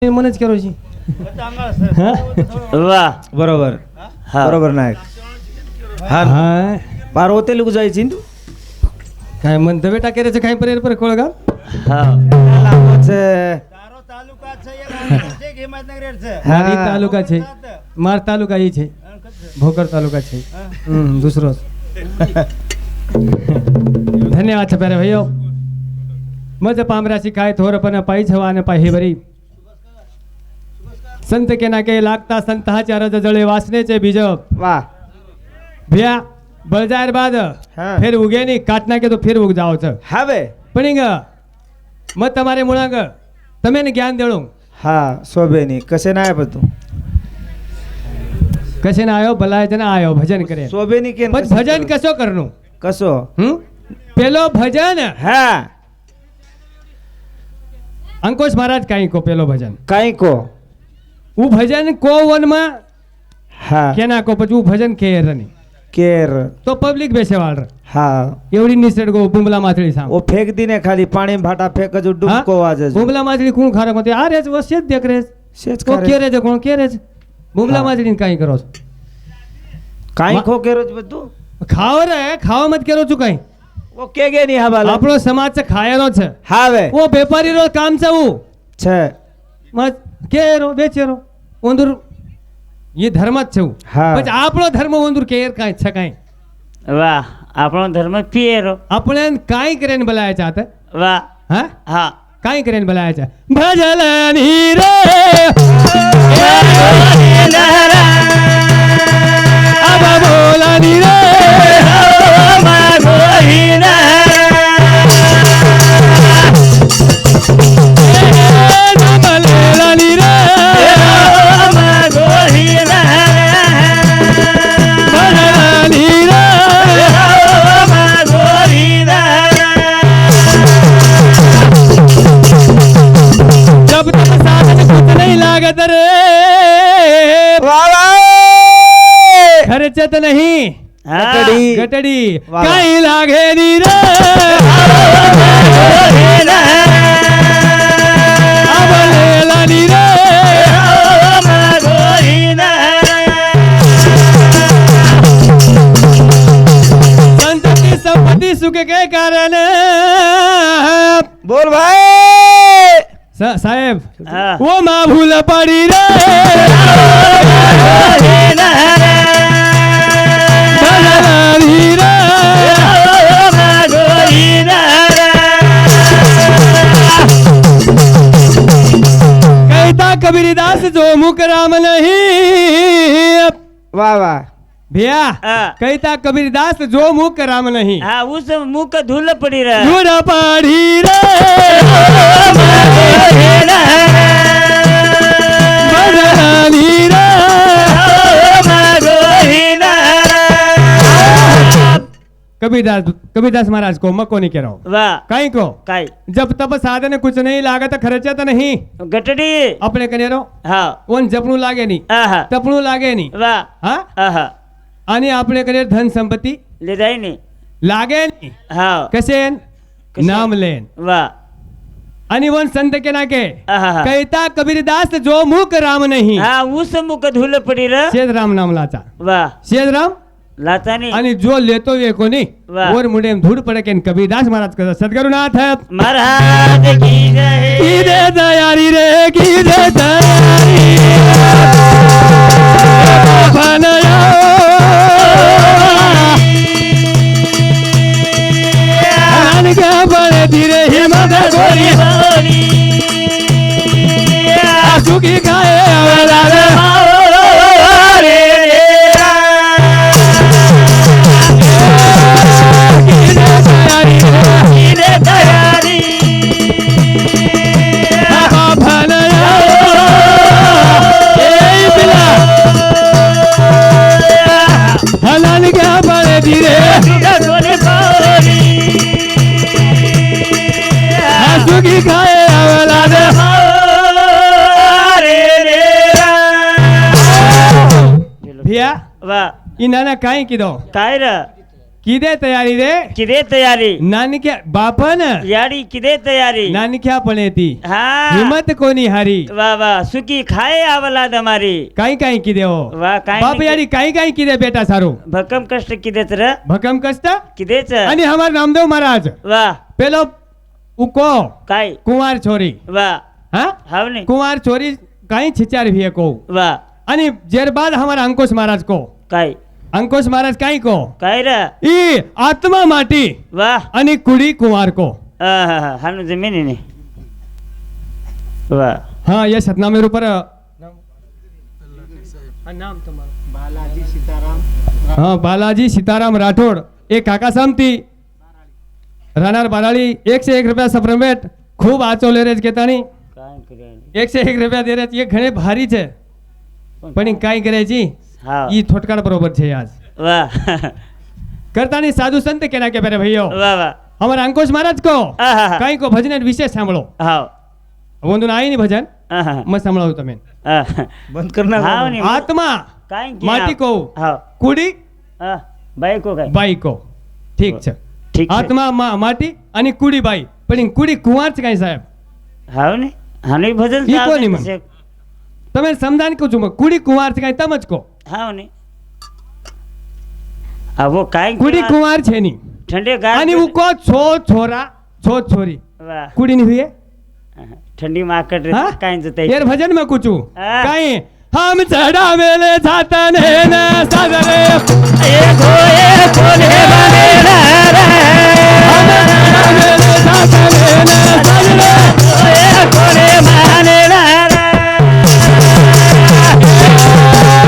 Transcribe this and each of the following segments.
मनच करो जी वाह बरोबर हा बरोबर नायक हा हाय पार होते लोक जायची तू काय म्हणतो बेटा केरेचं काय पर्याय पर कोळगा हा लांबच मारी तालुका छे मार तालुका ही छे भोकर तालुका छे दूसरो धन्यवाद છે प्यारे भाइयों मज पामराशी काय थोरपण पायी छवान पाही बरी संत के नाके लागता संताच्या रज जळे वासनेचे बीज वाह ભ્યા બળજાર બાદ હા. ફેર ઉગે ની કાટ નાખે તો ફેર ઉગ જાવ છે હવે પણ ઈંગ મત તમારે મુળાંગ તમે ને જ્ઞાન દેળો हा शोभेनी कसे नाही पण तू કશે ના આયો ભલાય જન આયો ભજન કરે शोभेनी के પણ ભજન કશો કરનું कसो પેલો ભજન हा અંકુશ મહારાજ કાઈ કો પેલો ભજન काही को હું ભજન કો વનમાં हा કેના કો પછી હું ભજન કે રની केर તો પબ્લિક બેસેવાળ हा એવડી નિસડ ગો બુમલા માથડી સામ वो फेक दीने खाली पाणी भाटा फेक जो डुबको वाजे બુમલા માથડી કોણ ખારે કોતે આ રે વસિયત દેખ રે शेच કો करे કે રે છે કોણ કે રે છે બુમલા હા. માથડી કાઈ કરો છો काही खो केरो બધું ખાવ રે ખાવ મત કરો છું કાઈ वो के गे ની हवाला આપણો સમાજ છે ખાયનો છે હાવે ઓ વેપારી રો કામ છે હું છે મત કેરો બેચેરો ઓંદુર ये धर्म જ છે હું હા. પછી આપણો ધર્મ ઓંદુર કેર કાઈ છે કાઈ વાહ આપણો ધર્મ પિયરો આપણે કાઈ કરીને બોલાયા ચાહત વાહ હા હા કાઈ કરીને બોલાયા છે ભજલની રે अब बोलानी रे नमलेलानी रे भजलनी रे जब तक साधन कुछ नहीं लागत रे खर्चत नहीं गटड़ी गटड़ी वाह। कहीं लागे नी रे अब लेलानी रे संतति संपत्ति सुख के कारण बोल भाई साहेब हाँ। वो माँ भूल पड़ी रे भजलानी रे कहता कबीरदास जो मुख राम नहीं वाह वाह भैया हाँ। कहता कबीरदास जो मुख राम नहीं હા ઉસ મુખ ધૂલ પડી રહે झूठ पड़ी रे भजलानी रे कबीरदास महाराज को मको नहीं कह रहा हूं વાહ कहीं को કાઈ जब तब साधन कुछ नहीं लागत खर्चत नहीं ગટડી अपने कने रो હા ओन जपणू लागे नहीं આહા तपणू लागे नहीं વાહ हाँ આહા आणि आपले कने धन संपत्ती લીધાય ને लागे नहीं હા कसे कसे? नाम लेन વાહ आणि वन संत के नाके આહા कहता कबीरदास जो मुख राम नहीं હા ઉસ મુખ ધૂલ પડી રહે शेज राम नाम लाचा વાહ शेज राम લાતા ની आणि जो लेतो वे कोणी वाह. वर मुंडे धूड पडे के कबीरदास महाराज कसा सद्गुरुनाथ महाराज की जय की दे तयारी रे की दे तयारी बनया हरण के बड़े धीरे हिम्मत गोरी आंसू की खाए अवला रे की दे तयारी बाबा भनया ए बिला हलन के बड़े धीरे आंसू की खाए अवला रे भैया વાહ ઈ નાના કાંઈ કીધો કાય રે किदे तयारी रे किदे तयारी नानक्या बापन याडी किदे तयारी नानक्या पण येती हा हिम्मत कोणी हारी वा वा सुकी खाए आवला दमारी काही काही किदे हो वा काय बाप यारी काही काही किदे बेटा सारो भक्कम कष्ट किदेच र भकम कष्ट किदेच आणि हमार रामदेव महाराज वा पेलो उको काय कुंवार छोरी वा हा हाव ने कुंवार छोरी काही छिचार भी को वा आणि जेर बाद हमारा अंकुश महाराज को काय अंकुश महाराज काही को काय र ई आत्मा माटी वा आणि कुडी कुंवार को हानु जमीन ने वा हाँ ये सतनामे ऊपर हाँ बालाजी सीताराम राठोड एक काका समती राहणार बाराळी 101 रुपया सप्रमेट खूप आचवले रेज घेतानी काय करे 101 रुपया दे रे घणे भारी છે પણ ઈ કાઈ કરે જી હા ઈ થોટકાડ બરોબર છે આજ वा કરતાની સાધુ સંત કેના કે પેરે ભાઈઓ वा वा અમારા અંકુશ મહારાજ કો આહા કાઈ કો ભજન વિશેષ સાંભળો हाव વંદુ ના આઈ ની ભજન आहा મત સાંભળાવું તમે બંધ કરના हाव ने આત્મા काय માટી को हाव કુડી बाई को काय बाई को ઠીક છે ठीक છે આત્મા માટી અને કુડી બાઈ પણ ઈ કુડી કુંવાર છે કાઈ સાહેબ हाव ने हानु भजन ઈ કોની મન? તમે સમજાણ કહું છું કુડી કુંવાર છે કાઈ તમ જ કો हाव ने वो काय કુડી કુંવાર છે ની ठंडे गार અને ઉકો છો છોરા છો છોરી वा કુડી ની હુએ ठंडी माकट रे હા? काय जतय યાર ભજન માં કુચું હા. કાઈ હમ ચડા મેલે જાતા ને ના સાગરે ए कोले बने रे હમ ચડા મેલે જાતા ને ના સાગરે ए कोले माने रे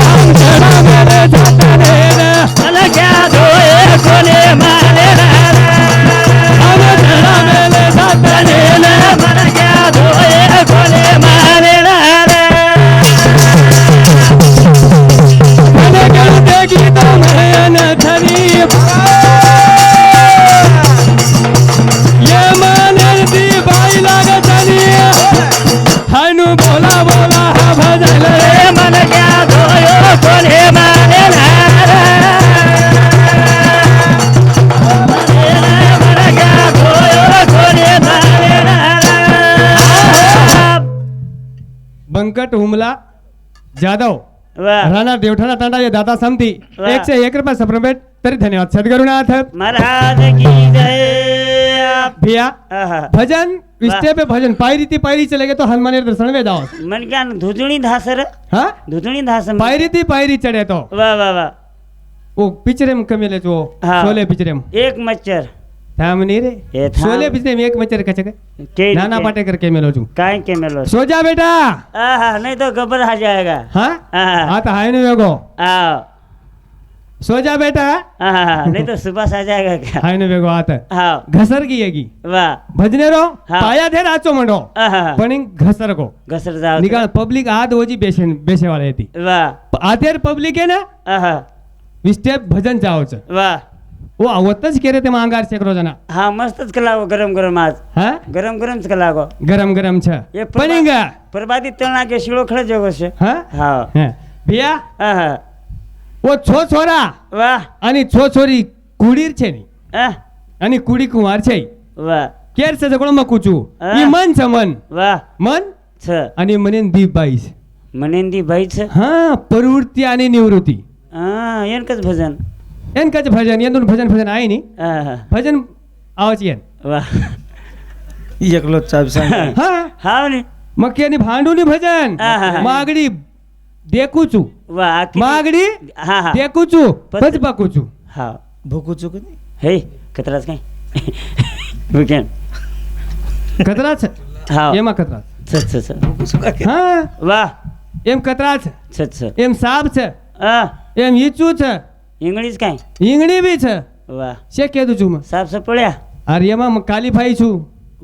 હમ ચડા મેલે જાતા ને ના मन क्या दो ए कोले माने रे હમ ચડા મેલે જાતા ને ના मन क्या दो ए कोले माने रे મને કણ દેગી તો મેન થરી ये माने दी बाई लागे तनी हानु बोला बोला हा भजन रे ए मन क्या दो ए कोले माने रे मन क्या दो ए कोले माने रे बंकट हुमला जाधव वाह राणा देवठाणा तांडा ये दाता समती वाह. 101 रुपया सप्रमेट तरी धन्यवाद सद्गुरुनाथ महाराज की जय भैया आहा. भजन विस्ते पे भजन पायरी ती पायरी चले गए तो हनुमान दर्शन में जाओ मन क्या धुजणी धासर हाँ धुजणी धास पायरी ती पायरी चढ़े तो वाह वाह वाह वो पिचरे में कमी ले जो हाँ. शोले पिचरे में एक मच्छर थाम नहीं रे ये थाम. शोले पिचरे में एक मच्छर कचे के नाना पाटे करके मेलो छू काय के मेलो सो जा बेटा आहा नहीं तो गबर आ जाएगा हाँ आहा. हाँ तो हाय नहीं वेगो आओ सो जा बेटा आहा नहीं तो सुबह आ जाएगा क्या हाय नहीं वेगो आत आओ घसर की येगी वाह भजने रो हाँ. पाया थे राचो मंडो आहा पण इन घसर को घसर जाओ निकाल पब्लिक आद वजी बेसे वाले थी वाह आतेर पब्लिक है ना आहा विस्टे भजन जाओ छ वाह वो आवतच केरे ते मांगार से रोजाना हाँ मस्तच कलागो गरम गरम आज हाँ गरम गरम च कलागो गरम गरम छ ये पनीगा प्रभाती तळना के शिळो खड़े जोगो छे हाँ हाँ हाँ. भैया आहा वो छो छोरा वाह आणि छो छोरी कुडीर छे नी आह आणि कुडी कुंवार छे वाह केर से जगणो मकुचू હા. ई मन छ मन वाह मन छ आणि मनेन दीप बाईस मनेंदी भाई छ हाँ प्रवृत्ती आणि निवृत्ती हाँ येन कच भजन एन कच भजन येन भजन भजन आहे नी आहा भजन आवच येन वाह એકલો જ સાહેબ सांग हाँ हाँ ने मक्यानी भांडूनी भजन હા. मागडी देखू छू वाह आखी मागडी हाँ हाँ देखू छू પત- पच पाकू छू हाँ ભૂકું છું કે નહીં हे कतराच काय वीकेंड કતરા છે हाँ એમાં કતરા છે. छ छ छ ભૂકું છું કાકે હા वाह એમ કતરા છે छ छ એમ સાપ છે आ એમ ઈચું છે इंग्लिश काय ઈંગણી બી છે वाह છે કીધું છું મેં साफ सपळ्या અરે એમાં કાલીભાઈ છું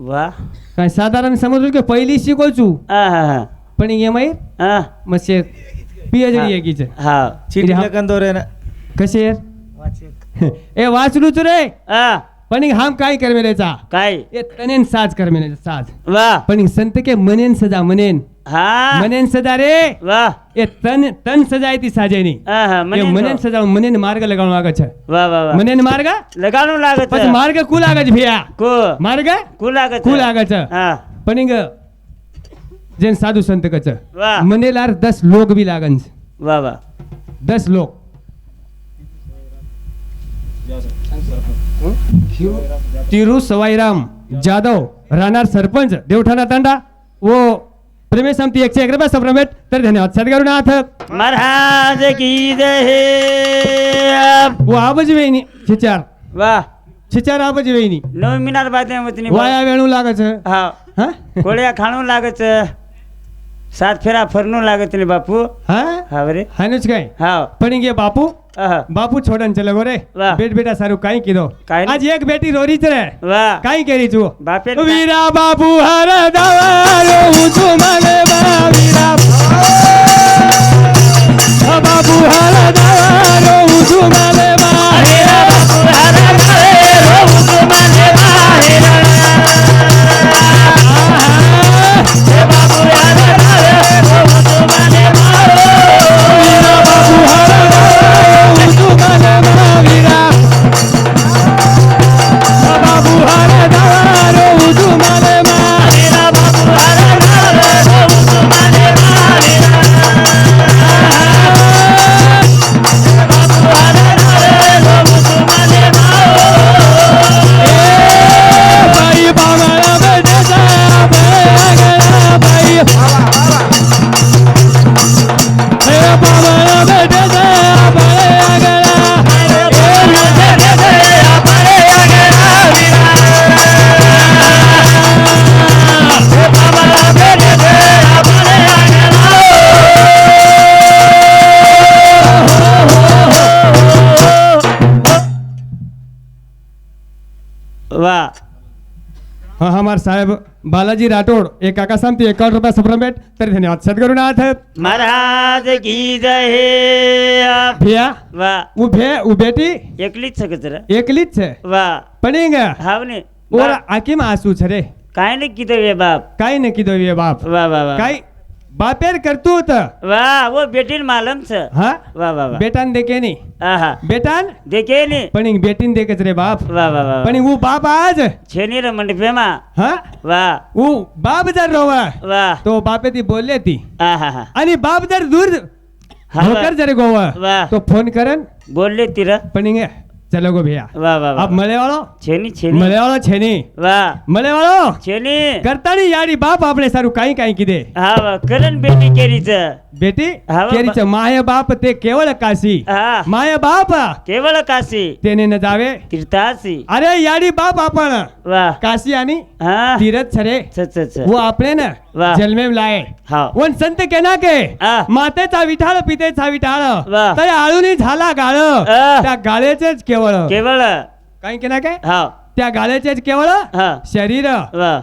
वाह કાંઈ સાધારણ સમજવું કે પહેલી શીખો છું आहा हा પણ એમાં आ મસ્સે પીએચડી એકી છે हाँ ચીટી હા. લખન દો રે ને कसे ए वाचलूच रे आ पण हिंग हाम काय कर मेलेचा काय ए तनेन साज कर मेले साज वाह पण हिंग संत के मनेन सजा मनेन હા મને સજા રે વાહ એ તન સજાય તી સાજે ની હા હા એ મને મને સજા મને માર્ગ લગાવવાનો આગળ છે વાહ વાહ વાહ મને માર્ગ લગાડું લાગે છે પછી માર્ગ કુ લાગે છે ભૈયા કો માર્ગ કુ લાગે છે કુ લાગે છે હા પણ જેન સાધુ સંત કે છે વાહ મને લાર 10 લોક બી લાગન છે વાહ વાહ 10 લોક तिरु सवाईराम जाधव राहणार सरपंच देवठाणा तांडा वो प्रेमी समिती 101 रुपये सप्रमेट तर धन्यवाद सद्गुरुनाथ महाराज की जय वो आबज वेणी छिचार वाह छिचार आबज वेणी નવ મિનાર બાદ વતની વાયા વેણું લાગે છે હા હા કોળિયા ખાણું લાગે છે સાત ફેરા ફરનું લાગે છે ને બાપુ હા હા રે હાનું જ કઈ હા પણ કે બાપુ આહા. બાપુ છોડન ચલે ગો રે વાહ. બેટ બેટા સારું કાઈ કીધો કાંઈ નહીં. આજ એક બેટી રોરી છે રે વાહ કાઈ કરી છું બાપે વીરા બાપુ હર દવારો હું છું મને બા વીરા બાપુ હર દવારો હું છું મને બા વીરા બાપુ હર દવારો હું છું મને બા વીરા બાપુ હર દવારો હું છું મને બા વીરા બાપુ હર દવારો હું છું મને બા વીરા બાપુ હર દવારો હું છું મને બા વીરા બાપુ હર દવારો હું છું મને બા વીરા બાપુ હર દવારો હું છું મને બા ભાઈ બાવળા બેટા ભાઈ ભાઈ બાવળા બેટા વાહ हाँ हमारे साहेब बालाजी राठौड़ एक काका सामती 51 रुपये सप्रमेट तरी धन्यवाद सद्गुरुनाथ महाराज की जय भैया વાહ उभे उभेटी એકલી જ છે કચરા एकलीच છે વાહ પણ હાવ ને ઓર આકીમાં આંસુ છે રે કાંઈ નહીં કીધું એ બાપ કાઈ ન કીધો એ બાપ વાહ વાહ વાહ કાઈ બાપેર કરતું હતું વાહ વો બેટીને માલમ છે હા વાહ વાહ વાહ બેટાને દેખે નહીં આહા બેટાન દેખે ને પણ બેટીને દેખે છે રે બાપ વાહ વાહ વાહ પણ હું બાપ આજ છે ની રે મંડપેમાં હા વાહ હું બાપ દર રોવા વાહ તો બાપેથી બોલે તી આહા હા અને બાપ દર દૂર હા, હોકર જરે ગોવા વાહ. તો ફોન કરન બોલે તીરા પણ इंगे चलो गो भैया વાહ વાહ आप વાહ मले वालो છે ની मले वालो छे नहीं વાહ मले वालो છે ની करता नहीं यारी बाप आपने सारू काई काई कीधे હા વાહ કરણ બેટી કેરી છે बेटी हाँ, केरी बा- च माये बाप ते केवळ काशी હા माये बाप કેવળ કાશી तेने न जावे તીર્થાસી अरे यारी बाप आपण વાહ काशी आणि હા तीरथ छरे छ वो आपले ना वाह. जन्मे लाये હા वन संत केना के आ. मातेचा विठाळ पितेचा विठाळ वाह. तय आळूनी झाला गाळ आ. त्या गाळेचेच केवळ કેવળ काही केना के હા त्या गाळेचेच केवळ હા शरीर વાહ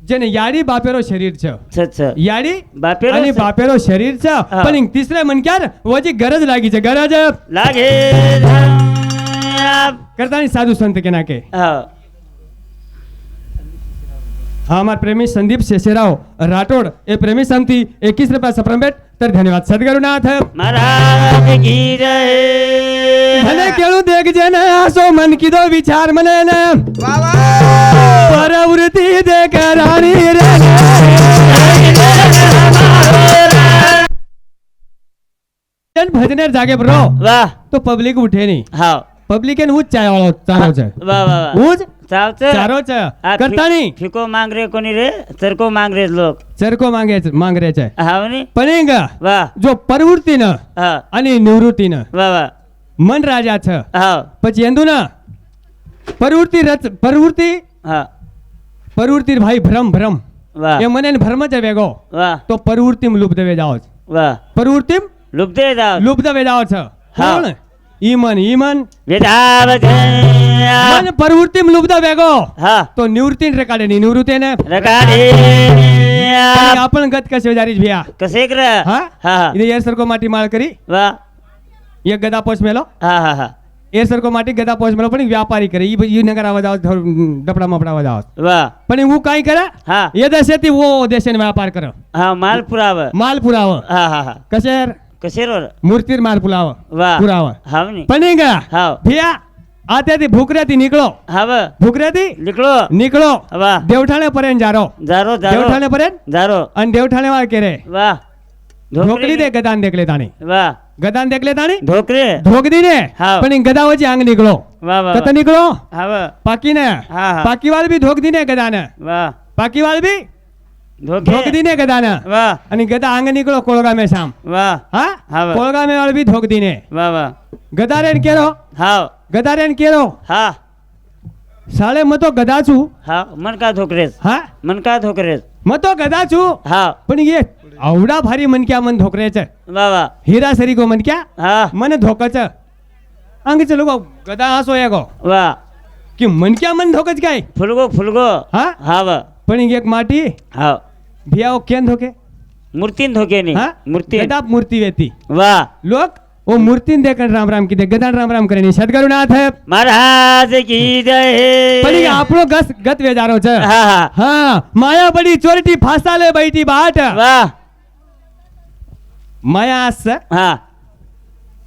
જેને યાડી બાપેરો શરીર છે छ યાડી બાપેરો અને છે. બાપેરો શરીર છે હા. પણ તીસરે મનક્યાર વજી ગરજ લાગી છે ગરજ લાગે કરતાની સાધુ સંત કેના કે હા હા અમાર પ્રેમી સંદીપ શેષેરાવ રાઠોડ એ પ્રેમી સંતિ 21 રૂપિયા સપ્રમેટ तर धन्यवाद सद्गुरुनाथ મહારાજ કી જય મને કેળું દેખજે ને આસો મન કીધો વિચાર મને ને પ્રવૃત્તિ દેખ રાણી રે ભજનેર જાગે બ્રો વાહ તો પબ્લિક ઉઠે નહીં હા પબ્લિક એને હું જ ચાય વાળો ચારો છે વાહ વાહ વાહ હું જ ચાવશે ચારો છે આ કરતા નહીં ફીકો માંગ રે કોની રે ચરકો માંગ રે લોક ચરકો માંગરે છે હાવ ની પણ વાહ જો પ્રવૃત્તિ ન હા અને નિવૃત્તિ ન વાહ વાહ મન રાજા છે હા પછી એંદુ ન પ્રવૃત્તિ હા પ્રવૃત્તિ ભાઈ ભ્રમ વાહ એ મને ભ્રમ જ વેગો વાહ તો પ્રવૃત્તિમ લુપ્ત વે જાઓ છે વાહ પ્રવૃત્તિમ લુપ્તે જાવ લુપ્ત વે જાઓ છે હા. કોણ ઈમન વેદાવ મન પ્રવૃત્તિમ લુપ્ત વેગો હા તો નિવૃત્તિ રેકાડે ની નિવૃત્તિ ને રગાડી આપણ ગત કશે જારી ભૈયા કસેક રે હા હા ઇને યાર સરકો માટી માળ કરી વાહ એક ગદા પોસ મેલો હા હા હા એ સરકો માટે ગદા પોચ મળો પણ વ્યાપારી કરે ઈ નગર આવા જાવ ડપડા મપડા આવા જાવ વાહ પણ હું કાઈ કરે હા એ દેશેથી ઓ દેશે વ્યાપાર કરે હા માલ પુરાવે માલ પુરાવો હા હા હા કશેર કશેરો મૂર્તિર માલ પુરાવો વાહ પુરાવો હાવ ની પણ ગયા હાવ ભિયા આત્યાથી ભૂકરેથી નીકળો હાવ ભૂકરેથી નીકળો નીકળો વાહ દેવઠાણે પરેન જારો જારો જારો દેવઠાણે પરેન જારો અને દેવઠાણે વાળ કેરે વાહ ઢોકળી દે ગદાન દેખલે તાણી વાહ ગદાન દેખલે તાણી ઢોકરે ઢોકદી ને હાવ. પણ ઈ ગદા વચ્ચે આંગ નીકળો વાહ વાહ કત નીકળો હાવ પાકી ને હા હા પાકી વાળ બી ઢોકદી ને ગદાને વાહ પાકી વાળ બી ઢોકે ઢોકદી ને ગદાને વાહ અને ગદા આંગ નીકળો કોળગા મે શામ વાહ હા હાવ. કોળગા મે વાળ બી ઢોકદી ને વાહ વાહ ગદારેન કેરો હાવ ગદારેન કેરો હા સાલે મતો ગદા છું હા મન કા ઢોકરેસ હા મન કા ઢોકરેસ મતો ગદા છું હા પણ ये આવડા ભારી મન ક્યાં મન ઢોકરે છે વાહ વાહ હીરા સરી કો મન ક્યાં હા મને ધોક છે અંગ ચલો ગો ગદા હાસો એગો વાહ કે મન ક્યાં મન ધોક જ કાય ફૂલગો ફૂલગો હા હાવ પણ એક માટી હાવ ભિયાઓ કેન ધોકે મૂર્તિ ધોકે ની હા મૂર્તિ ગદા મૂર્તિ વેતી વાહ લોક ઓ મૂર્તિ દેખન રામ રામ કીધે ગદાન રામ રામ કરે ની સદગુરુ નાથ મહારાજ કી જય પણ ઈ આપણો ગત વેજારો છે હા હા હા માયા બડી ચોરટી ફાસા લે બેઠી બાટ વાહ માયા આસ છે હા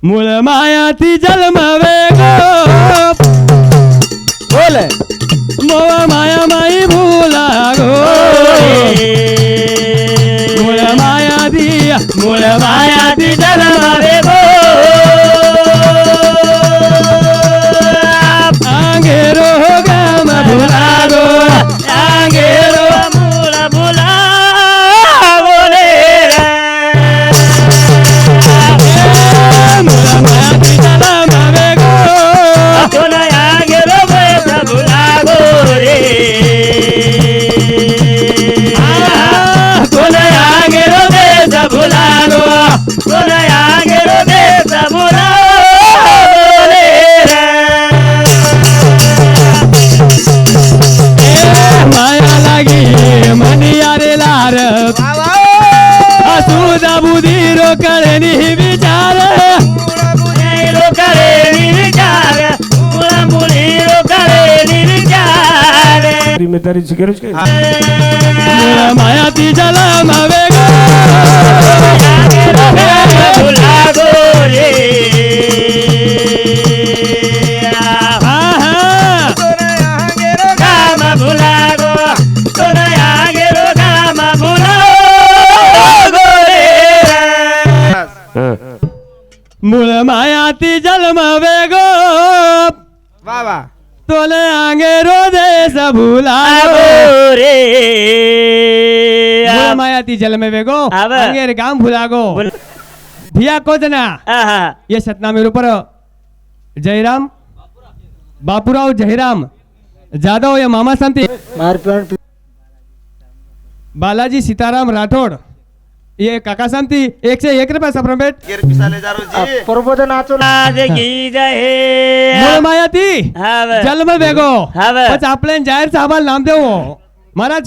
મૂળ માયાથી જન્મ વેગો બોલે મોવા માયા માઈ ભૂલાગો મૂળ માયાથી જન્મ વેગો આંગેરો ગામ ભૂલાગો આંગેરો મૂળ ભૂલાગો રે મૂળ માયાથી જન્મ વેગો સોનયા ગેરો બેસ ભૂલાગો રે સોનયા ગેરો બેસ ભૂલાગો સોનયા ગેરો બેસ ભૂલાગો રે માયા લાગી મનિયારે લાર સુદા બુધીરો કળની વિચાર મુળીરો કરે નિર્જાર મુળીરો કરે નિર્જાર જિમ્મેદારી સ્વીકારું છું કે માયાથી જલમ વેગો ભૂલાગો રે આહા ગામ ભૂલાગો સોનયા ગેરો ગામ ભૂલાગો રે હા મૂળ માયાથી જલમ વેગો વાહ વાહ તોલે આંગેરો દેશ ભૂલાગો આવો રે મૂળ માયાથી જલમ વેગો આવે. આંગેર ગામ ભૂલાગો ભિયા કોજના આહા ये सतनामेर ऊपर जयराम बापूराव जयराम जाधव ये मामा संती बालाजी सीताराम राठौड़ ये काका संती 101 रुपये सप्रमेट આજ કી જય मूळ मायाती હવે जन्म वेगो હવે. પછી આપણે જાહેર સાહેબાલ નામ દેવો મહારાજ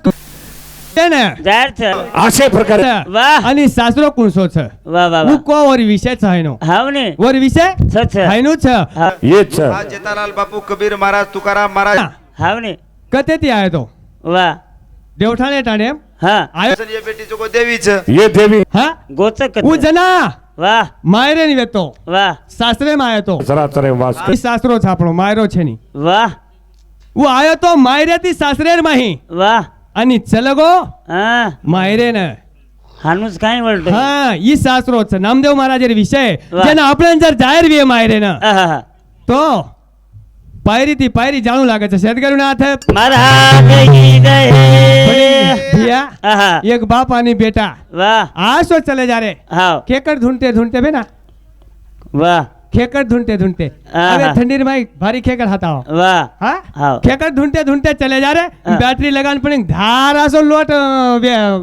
છે ને જાહેર છે આશે પ્રકારે વાહ Ah. અને સાસરો કુણસો છે વાહ વાહ હું વાહ કો ઓર વિશે છે એનો હાવ ને ઓર વિશે છે હાઈનું છે હા એ જ છે આ જેતાલાલ બાપુ કબીર મહારાજ તુકારામ મહારાજ હાવ ને કતેથી આવ્યો તો વાહ દેવઠાણે ટાણે એમ હા આવ્યો ये बेटी जो देवी છે એ દેવી હા ગોચક હું જના વાહ માયરે ની વેતો વાહ સાસરે માં આવ્યો તો જરા તરે વાસ એ સાસરો છે આપણો માયરો છે ની વાહ હું આવ્યો તો માયરે થી સાસરે માહી વાહ અને ચલગો હા માયરે ને હાનું જ કાંઈ વળતું હા ઈ સાસરો છે નામદેવ મહારાજ વિષય વાહ. જેને આપણે જર જાહેર વીએ માયરે ને આહા તો પાયરી થી પાયરી જાણું લાગે છે સદગુરુ નાથ મહારાજ કી જય ભૈયા આહા એક બાપ અને બેટા વાહ આ સો ચલે जा रे હાવ खेकर ढूंढते ढूंढते बेना વાહ खेकर ढूंढते ढूंढते आहा. अबे ठंडी में भारी खेकर खाता हो વાહ हाँ हाव. खेकर ढूंढते ढूंढते चले जा रहे हाँ. बैटरी लगान पड़े धारा सो लोट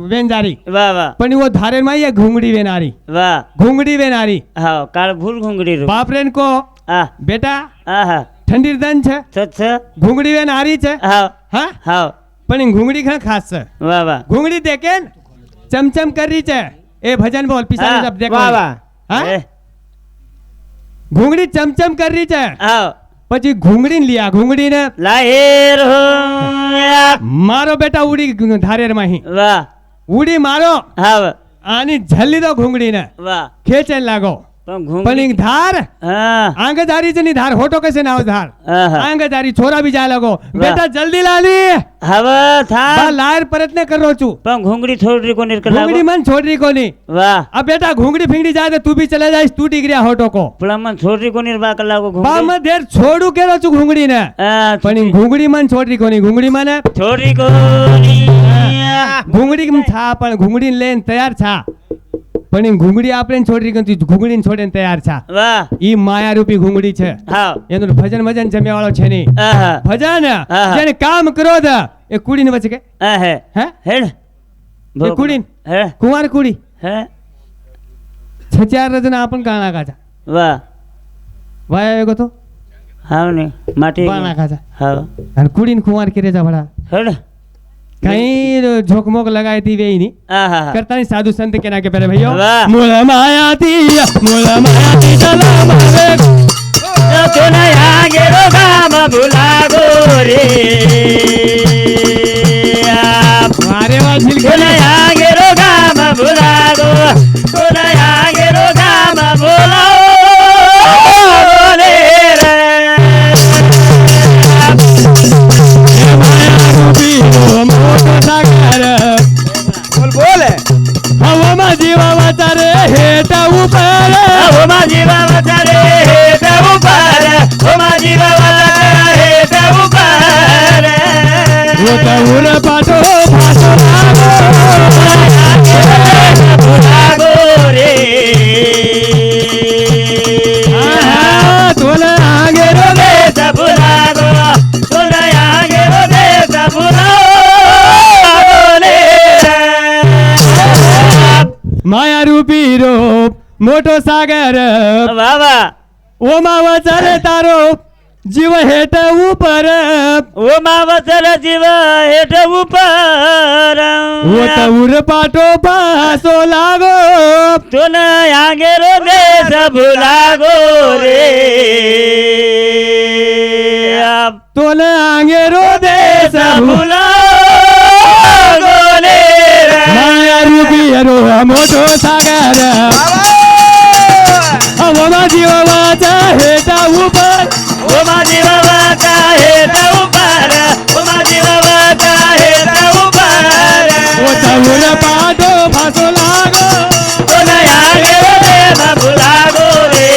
वेन जारी વાહ વાહ पण वो धारे में ये घूंगड़ी वेनारी વાહ घूंगड़ी वेनारी હાવ કાળ ભૂલ ઘૂંઘડી રૂ बाप रेन को આ बेटा આહા ठंडी दन छे છ घूंगड़ी वेनारी छे હાવ हाँ હાવ पण इन घूंगड़ी खा खास छे વાહ વાહ घूंगड़ी देखे न, चमचम कर रही छे ए भजन बोल पिछाड़ी हाँ. सब देखो वाह, वाह. हाँ એ, ઘૂંગડી ચમચમ કરી છે આવ પછી ઘૂંગડી લ્યા ઘૂંગડી ને લાહેર હો મારો બેટા ઉડી ધારેર માં વાહ ઉડી મારો હાવ આની જલ્દી દો ઘૂંગડી ને વાહ ખેંચે લાગો પણ પણ ઘૂંઘરી ઈ ધાર હા આંગધારી છે ની ધાર હોટો કસે ના ધાર આહા. આંગધારી છોરા બી જાય લાગો બેટા જલ્દી લાલી હવે બા થા લાયર પ્રયત્ન કરો છું પણ ઘૂંઘરી થોડી કોની ઘૂંગડી કલાકો મન છોડી કોની વાહ આ બેટા ઘૂંગડી ફીંગડી જાય તો તું બી ચલે જાય તું ટીગર્યા હોટો કો પણ મન છોડી કોની બા કલાકો બા ઘૂંઘરી માં દેર છોડું કેરો છું ઘૂંગડી ને હા પણ ઈ ઘૂંગડી મન છોડી કોની ઘૂંગડી મને છોડી કોની ઘૂંગડી કેમ થા પણ ઘૂંગડી લઈને તૈયાર છા પણ ઈ ઘૂંગડી આપણે છોડી ગઈ ઘૂંગડી છોડીને તૈયાર છા વાહ ઈ માયા રૂપી ઘૂંગડી છે હાવ એનું ભજન ભજન જમ્યા વાળો છે નહીં આહા ભજન આહા. જેને કામ કરો દે એ કુડીને વચ્ચે કે આહે હે હેડ એ કુડીન હે કુંવાર કુડી હે છચાર રજના આપણ કાણા કાચા વાહ વાય આવ્યો તો હાવ ને માટી કાણા કાચા હાવ અને કુડીન કુંવાર કરે જા ભડા હેડ કઈ ઝોકમોક લગાઈ દી વેઈ ની આહા કરતાની સાધુ સંત કે ના કે પેરે ભાઈઓ વાહ. મૂળ માયાથી સલામ આવે તોના આગે રો ગામ ભૂલાગો રે મારે વા ઝીલકે તોના આગે રો ગામ ભૂલાગો તોના આગે રો ગામ ભૂલાગો રે મોટો સાગર બોલ બોલે હવામાં જીવા વાતારે હેઠા ઉપર ઓમા જીવા વચારે હેઠ ઉપર ઓમા જીવા વચારે હેઠ ઉપર ઉર પાટો પાછો ભૂલાગો રે આહા તોલે આગે રો દે દેશ ભૂલાગો તોના આગે રો દેશ ભૂલાગો રે માયા રૂપી રૂપ મોટો સાગર વાહ વાહ ઓમાં વચારે તારો જીવ હેઠ ઉપર ઓમા વચર જીવ હેઠ ઉપર ઉર પાટો પાસો લાગો તોના આગે રો દેશ ભૂલાગો રે તોલે આંગેરો દેશ ભૂલાગો રે માયા રૂપી રો મોટો સાગર હવામાં જીવ વાચા હેઠા ઉપર ઓમા જીવ વચા હેઠ ઉપર ઓમા જીવ વચા હેઠ ઉપર ઉર પાટો પાસો લાગો તોના આગે રો દેશ ભૂલાગો રે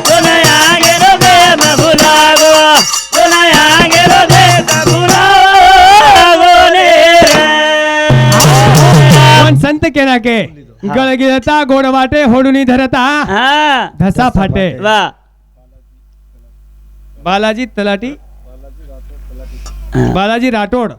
તોના આગે રો દેશ ભૂલાગો તોના આગે રો દેશ ભૂલાગો રે પણ સંત કેના કે ગળગીરતા ગોળ વાટે હોડુની ધરતા હા ધસા ફાટે વાહ બાલાજી તલાટી બાલાજી રાઠોડ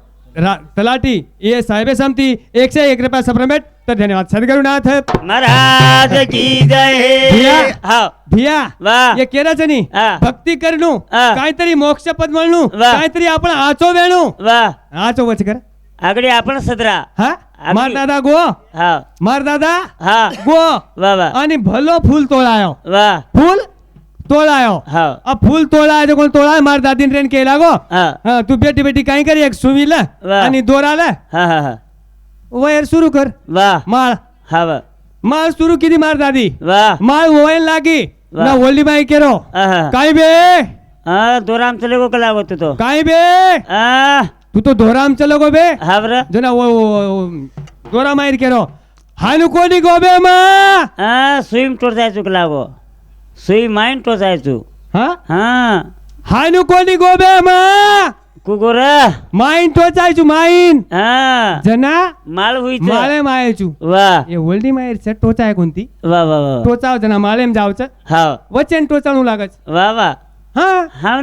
તલાટી એ સાહેબે સમતી 101 રૂપિયા સપ્રમેટ તો ધન્યવાદ સદગુરુનાથ મહારાજ કી જય ભૈયા. હા ભિયા વાહ એ કેરા છે ની હા. ભક્તિ કરનું હા. કાંઈતરી મોક્ષ પદ મળનું વાહ. કાંઈતરી આપણે આચો વેણું વાહ આચો વચ કર આગળ આપણ સદરા હા આગળ. માર દાદા ગો હા માર દાદા હા ગો વાહ વાહ અને ભલો ફૂલ તોડાયો વાહ ફૂલ તોડાયો હા આ ફૂલ તોડાયો તો કોણ તોડાય માર દાદીને ટ્રેન કે લાગો હા હા તું બેટી બેટી કાંઈ કરી એક સુવી લે વાહ. અને દોરા લે હા હા હા વયર શરૂ કર વાહ માળ હા વાહ માળ શરૂ કીધી માર દાદી વાહ માળ વયન લાગી વાહ. ના ઓલી બાઈ કેરો હા કાઈ બે હા દોરામ ચલે કો કલાવો તું તો કાઈ બે હા તું તો ધોરામ ચલો ગો બે હા બર જના દોરા માર કેરો હાનું કોની ગો બે માં હા સ્વિમ ટોર જાય છું કલાવો સુઈ માઇન્ડ ટો જાય છું હા હા હાનું કોની ગો બે માં કુગોરા માઈન તો ચાઈ છું માઈન હા જના માળ હુઈ છે માલે માય છું વાહ એ ઓલ્ડી માય છે ટોચાય કોનતી વાહ વાહ વાહ ટોચાવ જના માલેમ જાવ છે હા વચ્ચે ટોચાણું લાગે છે વાહ વાહ હા હા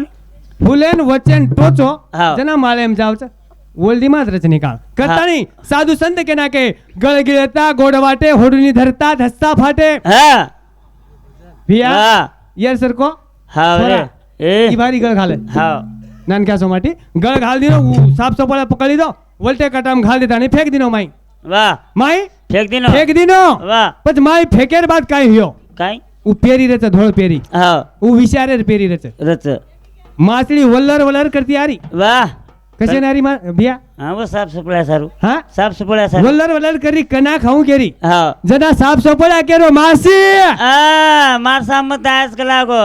ફૂલેન વચ્ચે ટોચો હા. જના માલેમ જાવ છે ઓલ્ડી માં જ રજનીકાળ કરતા નહીં સાધુ સંત કે ના કે ગળગીરતા ગોડ વાટે હોડુની ધરતા ધસ્તા ફાટે હા ભિયા વાહ યાર સરકો હા રે થોડા. ઈ એ ભારી ગળ ખાલે હા નાન ક્યાં માટે ગળ ઘાલ દીનો સાફ સફાઈ પકડી દો વોલ્ટે કટામ ઘાલ દેતા નહીં ફેંક દીનો માઈ વાહ માઈ फेक दिनो फेक दिनो वा પછી માય ફેકેર બાદ કાઈ હ્યો काय ઉ પેરી રેચ ધોળ પેરી હા ઉ વિચારે પેરી રેચ रच માછલી વલ્લર વલ્લર કરતી આરી वाह કશે નારી માં ભિયા હા वो साफ सपड़ा सारू હા साफ सपड़ा सारू વલ્લર વલ્લર કરી કના ખાઉં કેરી હા જના સાફ સોપડા કેરો માસી આ માર સામે તાસ કલાકો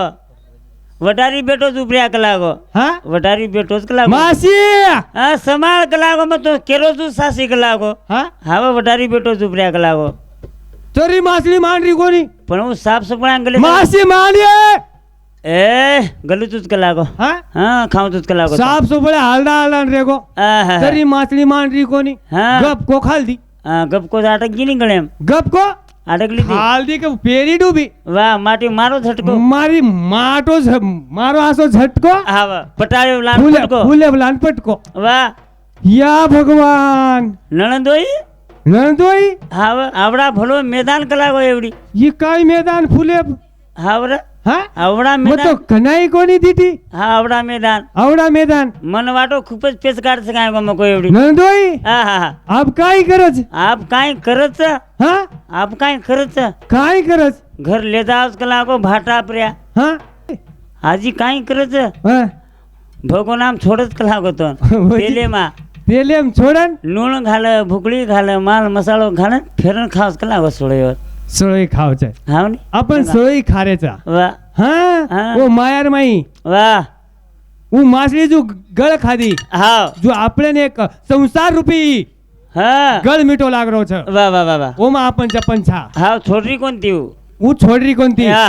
વટારી બેઠો જ ઉપર્યા કલાકો હા વટારી બેઠો જ કલાકો માસી હા સમાળ કલાકો માં તો કેરો છું સાસી કલાકો હા હવે વટારી બેઠો જ ઉપર્યા કલાકો ચોરી માછલી માંડરી કોની પણ હું સાફ સપડા ગલે માસી માંડીએ એ ગલું તું જ કલાકો હા હા ખાઉં તું જ કલાકો સાફ સોપડા હાલડા હાલડા રેગો આહા. ચોરી માછલી માંડરી કોની હા. ગપ કો ખાલદી હા ગપકો અટક ગઈ નહીં ગળે એમ ગપ કો અટક લીધી હાલદી કે પેરી ડૂબી વાહ માટી મારો ઝટકો મારી માટો મારો આસો ઝટકો હા વાહ પટાળ્યો લાલ ફૂલે ફટકો ફૂલે લાનપટકો વાહ યા ભગવાન નણંદોઈ નણદોઈ હા વાહ આવડા ભલો મેદાન કલાકો એવડી ये काई मैदान फूले હા વરા हाँ આવડા मैं तो મેદાન कनाई कोनी दीदी હા આવડા મેદાન आवड़ा मैदान મન વાટો ખૂબ જ પેસ કાઢશે કાંઈ ગમે કોઈ એવડી नंदोई હા હા હા आप काई करज આપ કાંઈ કરત છે हाँ આપ કાંઈ કરત છે काई करज ઘર લેતા આવ કલાકો ભાટા પ્ર્યા हाँ હાજી કાંઈ કરત છે हाँ ભગો નામ છોડ જ કલાકો તો પેલેમાં तेले हम छोड़न લૂણ ઘાલે ભૂકડી ઘાલે માલ મસાલો ઘાલે ફેરન ખાસ કલાકો છોડ્યો सोई खाओ छे હા ને अपन सोई खारे चा વાહ हाँ हाँ। वो मायर माई વાહ वो माछली जो गळ खादी હા जो આપણે ને એક સંસાર રૂપી હા ગળ મીઠો લાગરો છે વાહ વાહ વાહ વાહ ઓમાં આપણ જપન છા હા છોડરી કોણ થયું હું છોડરી કોનતી હા